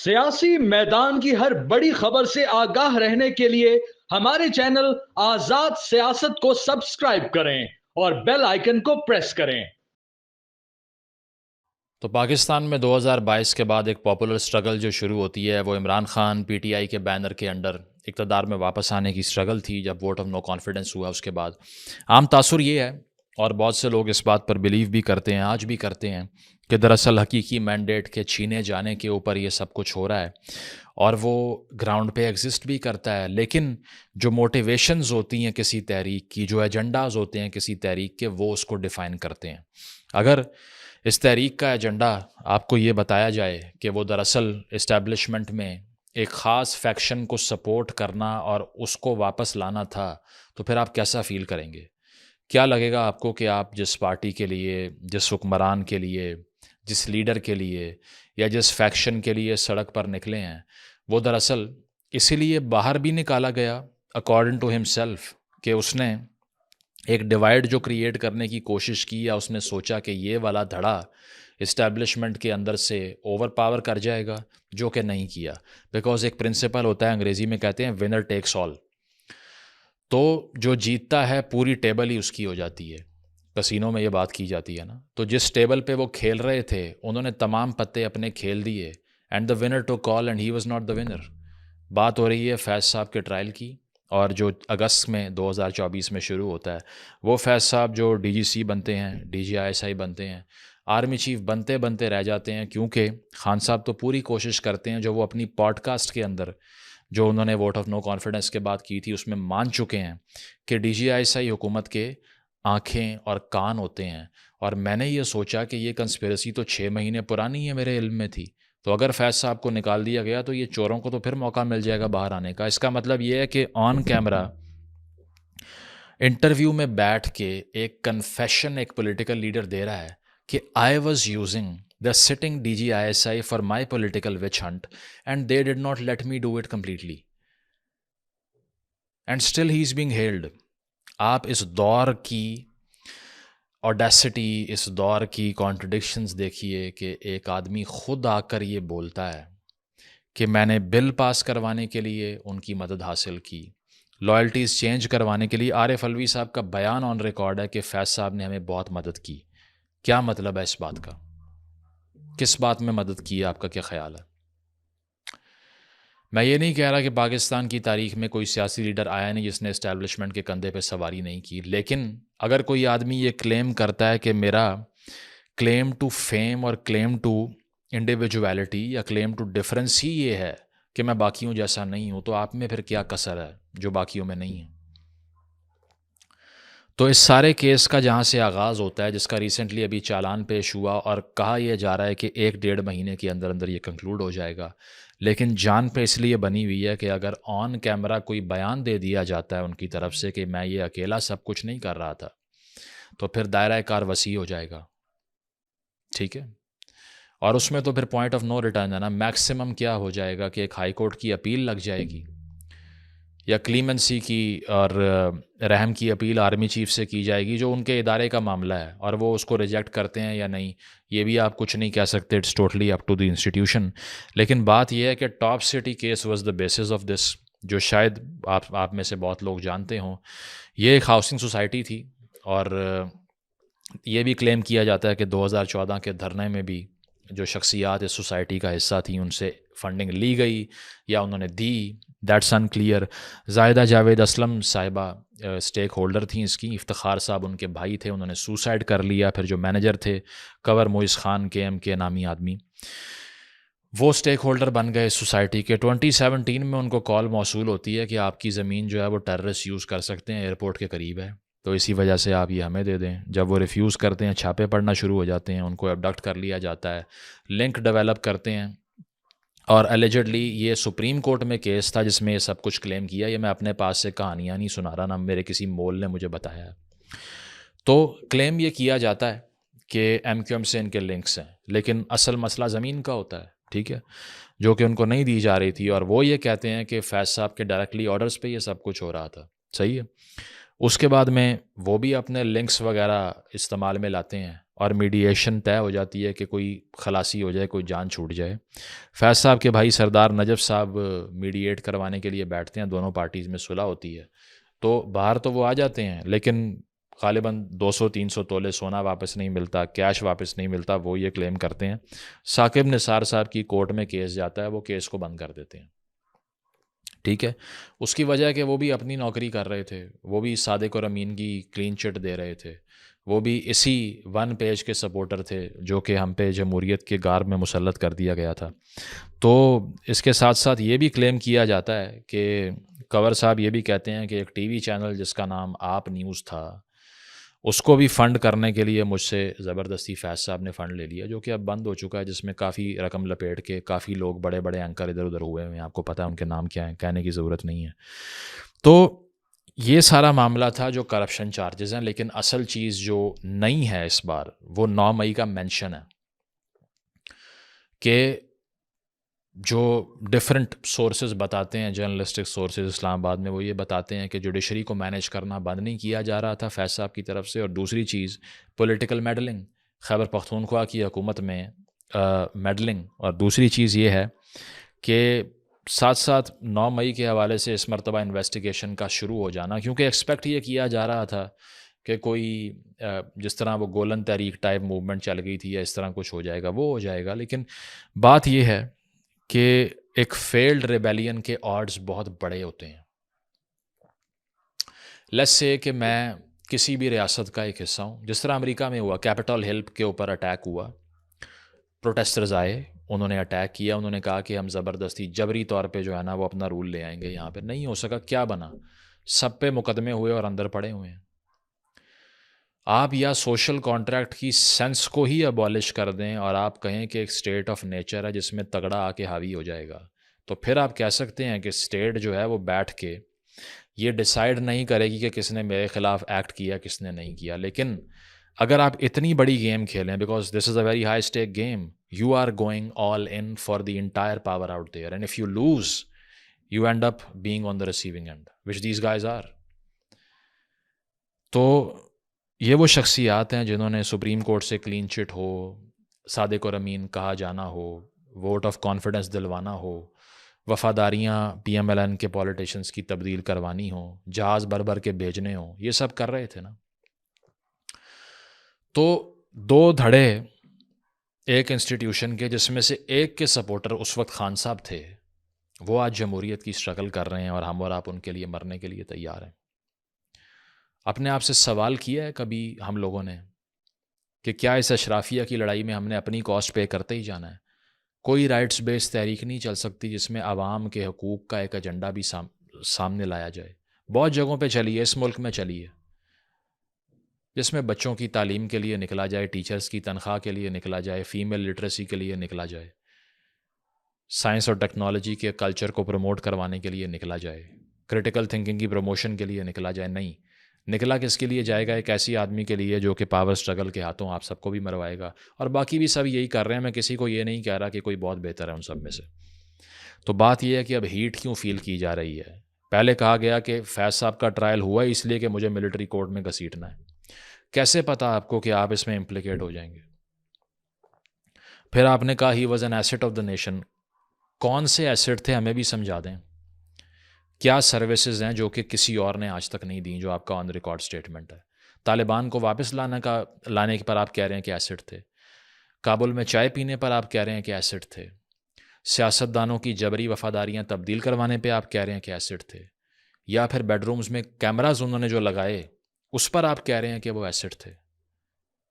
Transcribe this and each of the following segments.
سیاسی میدان کی ہر بڑی خبر سے آگاہ رہنے کے لیے ہمارے چینل آزاد سیاست کو سبسکرائب کریں اور بیل آئیکن کو پریس کریں۔ تو پاکستان میں 2022 کے بعد ایک پاپولر سٹرگل جو شروع ہوتی ہے وہ Imran Khan P T I کے بینر کے انڈر اقتدار میں واپس آنے کی سٹرگل تھی۔ جب ووٹ آف نو کانفیڈنس ہوا اس کے بعد عام تاثر یہ ہے، اور بہت سے لوگ اس بات پر بلیو بھی کرتے ہیں، آج بھی کرتے ہیں، کہ دراصل حقیقی مینڈیٹ کے چھینے جانے کے اوپر یہ سب کچھ ہو رہا ہے، اور وہ گراؤنڈ پہ ایگزسٹ بھی کرتا ہے۔ لیکن جو موٹیویشنز ہوتی ہیں کسی تحریک کی، جو ایجنڈاز ہوتے ہیں کسی تحریک کے، وہ اس کو ڈیفائن کرتے ہیں۔ اگر اس تحریک کا ایجنڈا آپ کو یہ بتایا جائے کہ وہ دراصل اسٹیبلشمنٹ میں ایک خاص فیکشن کو سپورٹ کرنا اور اس کو واپس لانا تھا، تو پھر آپ کیسا فیل کریں گے؟ کیا لگے گا آپ کو کہ آپ جس پارٹی کے لیے، جس حکمران کے لیے، جس لیڈر کے لیے یا جس فیکشن کے لیے سڑک پر نکلے ہیں، وہ دراصل اسی لیے باہر بھی نکالا گیا اکارڈنگ ٹو ہم سیلف کہ اس نے ایک ڈیوائڈ جو کریٹ کرنے کی کوشش کی، یا اس نے سوچا کہ یہ والا دھڑا اسٹیبلشمنٹ کے اندر سے اوور پاور کر جائے گا، جو کہ نہیں کیا۔ بیکاز ایک پرنسپل ہوتا ہے، انگریزی میں کہتے ہیں ونر ٹیکس آل، تو جو جیتتا ہے پوری ٹیبل ہی اس کی ہو جاتی ہے۔ کسینوں میں یہ بات کی جاتی ہے نا، تو جس ٹیبل پہ وہ کھیل رہے تھے انہوں نے تمام پتے اپنے کھیل دیے، and the winner to call and he was not the winner. بات ہو رہی ہے فیض صاحب کے ٹرائل کی، اور جو اگست میں 2024 میں شروع ہوتا ہے، وہ فیض صاحب جو ڈی جی سی بنتے ہیں، ڈی جی آئی ایس آئی بنتے ہیں، آرمی چیف بنتے بنتے رہ جاتے ہیں، کیونکہ خان صاحب تو پوری کوشش کرتے ہیں جو وہ اپنی پوڈ کاسٹ کے اندر جو انہوں نے ووٹ آف نو کانفیڈنس کے بعد کی تھی اس میں مان چکے ہیں کہ ڈی جی آئی ایس آئی حکومت کے آنکھیں اور کان ہوتے ہیں۔ اور میں نے یہ سوچا کہ یہ کنسپیرسی تو 6 مہینے پرانی ہے، میرے علم میں تھی، تو اگر فیض صاحب کو نکال دیا گیا تو یہ چوروں کو تو پھر موقع مل جائے گا باہر آنے کا۔ اس کا مطلب یہ ہے کہ آن کیمرہ انٹرویو میں بیٹھ کے ایک کنفیشن ایک پولیٹیکل لیڈر دے رہا ہے کہ I was using the sitting D G I S I for my political witch hunt and they did not let me do it completely and still he is being held. آپ اس دور کی audacity, اس دور کی contradictions دیکھیے کہ ایک آدمی خود آ کر یہ بولتا ہے کہ میں نے بل پاس کروانے کے لیے ان کی مدد حاصل کی، لائلٹیز چینج کروانے کے لیے۔ عارف الوی صاحب کا بیان آن ریکارڈ ہے کہ فیض صاحب نے ہمیں بہت مدد کی۔ کیا مطلب ہے اس بات کا؟ کس بات میں مدد کی ہے؟ آپ کا کیا خیال ہے؟ میں یہ نہیں کہہ رہا کہ پاکستان کی تاریخ میں کوئی سیاسی لیڈر آیا نہیں جس نے اسٹیبلشمنٹ کے کندھے پہ سواری نہیں کی، لیکن اگر کوئی آدمی یہ کلیم کرتا ہے کہ میرا کلیم ٹو فیم اور کلیم ٹو انڈیویجویلٹی یا کلیم ٹو ڈفرینس ہی یہ ہے کہ میں باقیوں جیسا نہیں ہوں، تو آپ میں پھر کیا کسر ہے جو باقیوں میں نہیں ہے؟ تو اس سارے کیس کا جہاں سے آغاز ہوتا ہے، جس کا ریسنٹلی ابھی چالان پیش ہوا اور کہا یہ جا رہا ہے کہ 1-1.5 مہینے کے اندر اندر یہ کنکلوڈ ہو جائے گا، لیکن جان پہ اس لیے بنی ہوئی ہے کہ اگر آن کیمرہ کوئی بیان دے دیا جاتا ہے ان کی طرف سے کہ میں یہ اکیلا سب کچھ نہیں کر رہا تھا، تو پھر دائرہ کار وسیع ہو جائے گا۔ ٹھیک ہے، اور اس میں تو پھر پوائنٹ آف نو ریٹرن ہے نا۔ میکسیمم کیا ہو جائے گا کہ ایک ہائی کورٹ کی اپیل لگ جائے گی، یا کلیمنسی کی اور رحم کی اپیل آرمی چیف سے کی جائے گی جو ان کے ادارے کا معاملہ ہے، اور وہ اس کو ریجیکٹ کرتے ہیں یا نہیں یہ بھی آپ کچھ نہیں کہہ سکتے، it's totally up to the institution. لیکن بات یہ ہے کہ top city case was the basis of this, جو شاید آپ میں سے بہت لوگ جانتے ہوں۔ یہ ایک ہاؤسنگ سوسائٹی تھی، اور یہ بھی کلیم کیا جاتا ہے کہ 2014 کے دھرنے میں بھی جو شخصیات اس سوسائٹی کا حصہ تھیں ان سے فنڈنگ لی گئی یا انہوں نے دی، that's unclear. Zahida Javed Aslam صاحبہ اسٹیک ہولڈر تھیں اس کی، افتخار صاحب ان کے بھائی تھے، انہوں نے سوسائڈ کر لیا۔ پھر جو مینیجر تھے کنور موئز خان کے ایم کے نامی آدمی، وہ اسٹیک ہولڈر بن گئے سوسائٹی کے۔ 2017 میں ان کو کال موصول ہوتی ہے کہ آپ کی زمین جو ہے وہ ٹیررسٹ یوز کر سکتے ہیں، ایئرپورٹ کے قریب ہے، تو اسی وجہ سے آپ یہ ہمیں دے دیں۔ جب وہ ریفیوز کرتے ہیں، چھاپے پڑنا شروع ہو جاتے ہیں، ان کو ابڈکٹ کر لیا جاتا ہے، لنک ڈیولپ کرتے ہیں، اور الیجڈلی یہ سپریم کورٹ میں کیس تھا جس میں یہ سب کچھ کلیم کیا۔ یہ میں اپنے پاس سے کہانیاں نہیں سنا رہا، نہ میرے کسی مول نے مجھے بتایا ہے۔ تو کلیم یہ کیا جاتا ہے کہ ایم کیو ایم سے ان کے لنکس ہیں، لیکن اصل مسئلہ زمین کا ہوتا ہے، ٹھیک ہے، جو کہ ان کو نہیں دی جا رہی تھی، اور وہ یہ کہتے ہیں کہ فیض صاحب کے ڈائریکٹلی آرڈرز پہ یہ سب کچھ ہو رہا تھا۔ صحیح ہے، اس کے بعد میں وہ بھی اپنے لنکس وغیرہ استعمال میں لاتے ہیں اور میڈییشن طے ہو جاتی ہے کہ کوئی خلاصی ہو جائے, کوئی جان چھوٹ جائے. فیض صاحب کے بھائی سردار نجف صاحب میڈییٹ کروانے کے لیے بیٹھتے ہیں, دونوں پارٹیز میں صلح ہوتی ہے, تو باہر تو وہ آ جاتے ہیں, لیکن غالباً 200-300 تولے سونا واپس نہیں ملتا, کیش واپس نہیں ملتا, وہ یہ کلیم کرتے ہیں. ثاقب نثار صاحب کی کورٹ میں کیس جاتا ہے, وہ کیس کو بند کر دیتے ہیں. ٹھیک ہے, اس کی وجہ ہے کہ وہ بھی اپنی نوکری کر رہے تھے, وہ بھی صادق اور امین کی کلین چٹ دے رہے تھے, وہ بھی اسی 1 پیج کے سپورٹر تھے جو کہ ہم پہ جمہوریت کے گارب میں مسلط کر دیا گیا تھا. تو اس کے ساتھ ساتھ یہ بھی کلیم کیا جاتا ہے کہ کنور صاحب یہ بھی کہتے ہیں کہ ایک ٹی وی چینل جس کا نام آپ نیوز تھا, اس کو بھی فنڈ کرنے کے لیے مجھ سے زبردستی فیض صاحب نے فنڈ لے لیا, جو کہ اب بند ہو چکا ہے, جس میں کافی رقم لپیٹ کے کافی لوگ بڑے بڑے اینکر ادھر ادھر ہوئے ہیں, آپ کو پتہ ہے ان کے نام کیا ہیں, کہنے کی ضرورت نہیں ہے. تو یہ سارا معاملہ تھا جو کرپشن چارجز ہیں. لیکن اصل چیز جو نہیں ہے اس بار, وہ 9 مئی کا مینشن ہے کہ جو ڈیفرنٹ سورسز بتاتے ہیں, جرنلسٹک سورسز اسلام آباد میں, وہ یہ بتاتے ہیں کہ جوڈیشری کو مینیج کرنا بند نہیں کیا جا رہا تھا فیض صاحب کی طرف سے. اور دوسری چیز پولیٹیکل میڈلنگ, خیبر پختونخوا کی حکومت میں میڈلنگ. اور دوسری چیز یہ ہے کہ ساتھ ساتھ 9 مئی کے حوالے سے اس مرتبہ انویسٹیگیشن کا شروع ہو جانا, کیونکہ ایکسپیکٹ یہ کیا جا رہا تھا کہ کوئی جس طرح وہ گولن تحریک ٹائپ موومنٹ چل گئی تھی یا اس طرح کچھ ہو جائے گا, وہ ہو جائے گا. لیکن بات یہ ہے کہ ایک فیلڈ ریبیلین کے آڈز بہت بڑے ہوتے ہیں. لیٹس سے کہ میں کسی بھی ریاست کا ایک حصہ ہوں, جس طرح امریکہ میں ہوا, کیپٹل ہل کے اوپر اٹیک ہوا, پروٹیسٹرز آئے, انہوں نے اٹیک کیا, انہوں نے کہا کہ ہم زبردستی جبری طور پہ جو ہے نا وہ اپنا رول لے آئیں گے یہاں پہ. نہیں ہو سکا, کیا بنا, سب پہ مقدمے ہوئے اور اندر پڑے ہوئے ہیں. آپ یا سوشل کانٹریکٹ کی سینس کو ہی ابالش کر دیں اور آپ کہیں کہ ایک اسٹیٹ آف نیچر ہے جس میں تگڑا آ کے حاوی ہو جائے گا, تو پھر آپ کہہ سکتے ہیں کہ اسٹیٹ جو ہے وہ بیٹھ کے یہ ڈیسائیڈ نہیں کرے گی کہ کس نے میرے خلاف ایکٹ کیا, کس نے نہیں کیا. لیکن اگر آپ اتنی بڑی گیم کھیلیں, because this is a very high stake game, you are going all in for the entire power out there, and if you lose you end up being on the receiving end, which these guys are. تو یہ وہ شخصیات ہیں جنہوں نے supreme court سے clean chit ہو, صادق اور امین کہا جانا ہو, ووٹ آف کانفیڈنس دلوانا ہو, وفاداریاں پی ایم ایل این کے پولیٹیشنز کی تبدیل کروانی ہوں, جہاز بھر بھر کے بھیجنے ہوں, یہ سب کر رہے تھے نا. تو 2 دھڑے ایک انسٹیٹیوشن کے, جس میں سے ایک کے سپورٹر اس وقت خان صاحب تھے, وہ آج جمہوریت کی اسٹرگل کر رہے ہیں اور ہم اور آپ ان کے لیے مرنے کے لیے تیار ہیں. اپنے آپ سے سوال کیا ہے کبھی ہم لوگوں نے کہ کیا اس اشرافیہ کی لڑائی میں ہم نے اپنی کاسٹ پے کرتے ہی جانا ہے؟ کوئی رائٹس بیس تحریک نہیں چل سکتی جس میں عوام کے حقوق کا ایک ایجنڈا بھی سامنے لایا جائے. بہت جگہوں پہ چلی ہے, اس ملک میں چلی ہے, جس میں بچوں کی تعلیم کے لیے نکلا جائے, ٹیچرز کی تنخواہ کے لیے نکلا جائے, فیمیل لٹریسی کے لیے نکلا جائے, سائنس اور ٹیکنالوجی کے کلچر کو پروموٹ کروانے کے لیے نکلا جائے, کریٹیکل تھنکنگ کی پروموشن کے لیے نکلا جائے. نہیں, نکلا کس کے لیے جائے گا؟ ایک ایسی آدمی کے لیے جو کہ پاور سٹرگل کے ہاتھوں آپ سب کو بھی مروائے گا, اور باقی بھی سب یہی کر رہے ہیں. میں کسی کو یہ نہیں کہہ رہا کہ کوئی بہت بہتر ہے ان سب میں سے. تو بات یہ ہے کہ اب ہیٹ کیوں فیل کی جا رہی ہے؟ پہلے کہا گیا کہ فیض صاحب کا ٹرائل ہوا اس لیے کہ مجھے ملٹری کورٹ میں گھسیٹنا ہے. کیسے پتا آپ کو کہ آپ اس میں امپلیکیٹ ہو جائیں گے؟ پھر آپ نے کہا he was an asset of the nation. کون سے ایسٹ تھے ہمیں بھی سمجھا دیں. کیا سروسز ہیں جو کہ کسی اور نے آج تک نہیں دیں, جو آپ کا آن ریکارڈ اسٹیٹمنٹ ہے؟ طالبان کو واپس لانے پر آپ کہہ رہے ہیں کہ ایسٹ تھے. کابل میں چائے پینے پر آپ کہہ رہے ہیں کہ ایسٹ تھے. سیاستدانوں کی جبری وفاداریاں تبدیل کروانے پہ آپ کہہ رہے ہیں کہ ایسٹ تھے. یا پھر بیڈ رومز میں کیمراز انہوں نے جو لگائے اس پر آپ کہہ رہے ہیں کہ وہ ایسٹ تھے.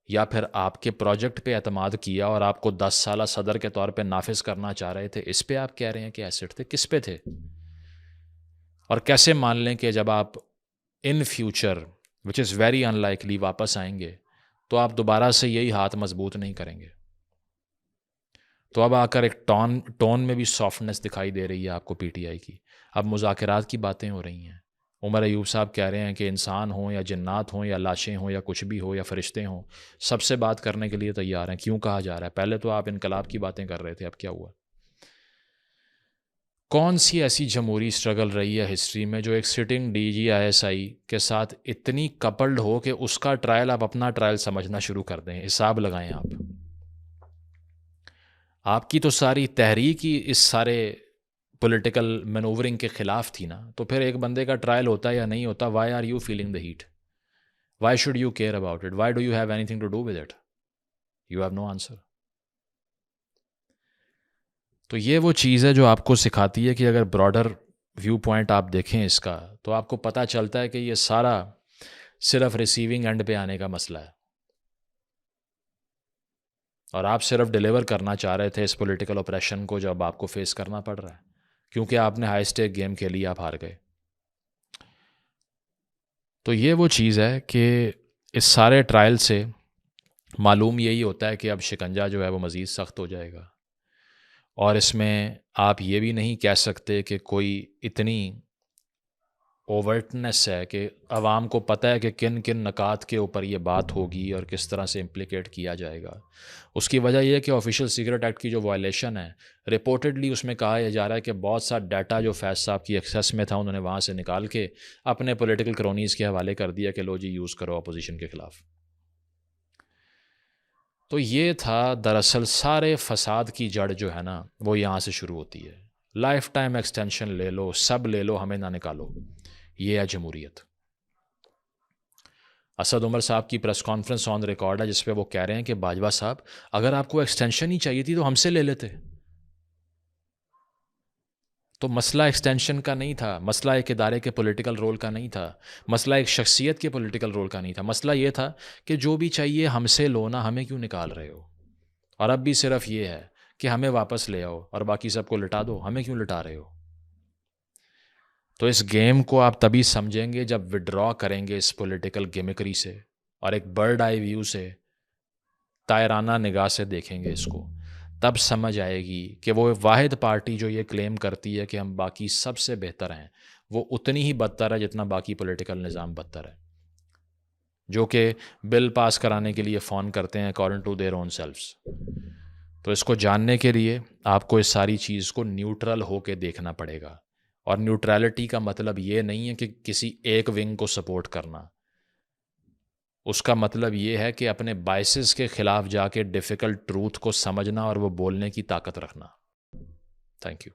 یا پھر آپ کے پروجیکٹ پہ اعتماد کیا اور آپ کو 10 سالہ صدر کے طور پہ نافذ کرنا چاہ رہے تھے, اس پہ آپ کہہ رہے ہیں کہ ایسٹ تھے. کس پہ تھے؟ اور کیسے مان لیں کہ جب آپ in future which is very in likely واپس آئیں گے تو آپ دوبارہ سے یہی ہاتھ مضبوط نہیں کریں گے؟ تو اب آ کر ایک ٹون میں بھی سافٹنس دکھائی دے رہی ہے آپ کو پی ٹی آئی کی. اب مذاکرات کی باتیں ہو رہی ہیں. عمر ایوب صاحب کہہ رہے ہیں کہ انسان ہوں یا جنات ہوں یا لاشیں ہوں یا کچھ بھی ہو یا فرشتے ہوں, سب سے بات کرنے کے لیے تیار ہیں. کیوں کہا جا رہا ہے؟ پہلے تو آپ انقلاب کی باتیں کر رہے تھے, اب کیا ہوا؟ کون سی ایسی جمہوری اسٹرگل رہی ہے ہسٹری میں جو ایک سٹنگ DGISI کے ساتھ اتنی کپلڈ ہو کہ اس کا ٹرائل آپ اپنا ٹرائل سمجھنا شروع کر دیں؟ حساب لگائیں آپ کی تو ساری تحریک ہی اس سارے پولیٹیکل مینوورنگ کے خلاف تھی نا، تو پھر ایک بندے کا ٹرائل ہوتا یا نہیں ہوتا؟ Why are you feeling the heat? Why should you care about it? Why do you have anything to do with it? You have no answer. تو یہ وہ چیز ہے جو آپ کو سکھاتی ہے کہ اگر براڈر ویو پوائنٹ آپ دیکھیں اس کا، تو آپ کو پتہ چلتا ہے کہ یہ سارا صرف ریسیونگ اینڈ پہ آنے کا مسئلہ ہے، اور آپ صرف ڈیلیور کرنا چاہ رہے تھے اس پولیٹیکل اپریشن کو جو اب آپ کو فیس کرنا پڑ رہا ہے، کیونکہ آپ نے ہائی اسٹیک گیم کھیلی، آپ ہار گئے. تو یہ وہ چیز ہے کہ اس سارے ٹرائل سے معلوم یہی ہوتا ہے کہ اب شکنجہ جو ہے وہ مزید سخت ہو جائے گا، اور اس میں آپ یہ بھی نہیں کہہ سکتے کہ کوئی اتنی اوورٹنس ہے کہ عوام کو پتہ ہے کہ کن کن نکات کے اوپر یہ بات ہوگی اور کس طرح سے امپلیکیٹ کیا جائے گا. اس کی وجہ یہ ہے کہ آفیشیل سیکرٹ ایکٹ کی جو وائلیشن ہے، رپورٹڈلی اس میں کہا جا رہا ہے کہ بہت سا ڈیٹا جو فیض صاحب کی ایکسیس میں تھا انہوں نے وہاں سے نکال کے اپنے پولیٹیکل کرونیز کے حوالے کر دیا کہ لو جی یوز کرو اپوزیشن کے خلاف. تو یہ تھا دراصل سارے فساد کی جڑ جو ہے نا وہ یہاں سے شروع ہوتی ہے. لائف ٹائم ایکسٹینشن لے لو، سب لے لو، ہمیں نہ نکالو. یہ ہے جمہوریت. اسد عمر صاحب کی پریس کانفرنس آن ریکارڈ ہے جس پہ وہ کہہ رہے ہیں کہ باجوہ صاحب اگر آپ کو ایکسٹینشن ہی چاہیے تھی تو ہم سے لے لیتے. تو مسئلہ ایکسٹینشن کا نہیں تھا، مسئلہ ایک ادارے کے پولیٹیکل رول کا نہیں تھا، مسئلہ ایک شخصیت کے پولیٹیکل رول کا نہیں تھا. مسئلہ یہ تھا کہ جو بھی چاہیے ہم سے لو نا، ہمیں کیوں نکال رہے ہو؟ اور اب بھی صرف یہ ہے کہ ہمیں واپس لے آؤ اور باقی سب کو لٹا دو، ہمیں کیوں لٹا رہے ہو؟ تو اس گیم کو آپ تبھی سمجھیں گے جب وڈرا کریں گے اس پولیٹیکل گیمکری سے، اور ایک برڈ آئی ویو سے، طائرانہ نگاہ سے دیکھیں گے اس کو. تب سمجھ آئے گی کہ وہ واحد پارٹی جو یہ کلیم کرتی ہے کہ ہم باقی سب سے بہتر ہیں، وہ اتنی ہی بدتر ہے جتنا باقی پولیٹیکل نظام بدتر ہے، جو کہ بل پاس کرانے کے لیے فون کرتے ہیں according to their own selves. تو اس کو جاننے کے لیے آپ کو اس ساری چیز کو نیوٹرل ہو کے دیکھنا پڑے گا. اور نیوٹرالٹی کا مطلب یہ نہیں ہے کہ کسی ایک ونگ کو سپورٹ کرنا، اس کا مطلب یہ ہے کہ اپنے بائسز کے خلاف جا کے ڈیفیکلٹ ٹروتھ کو سمجھنا اور وہ بولنے کی طاقت رکھنا. Thank you.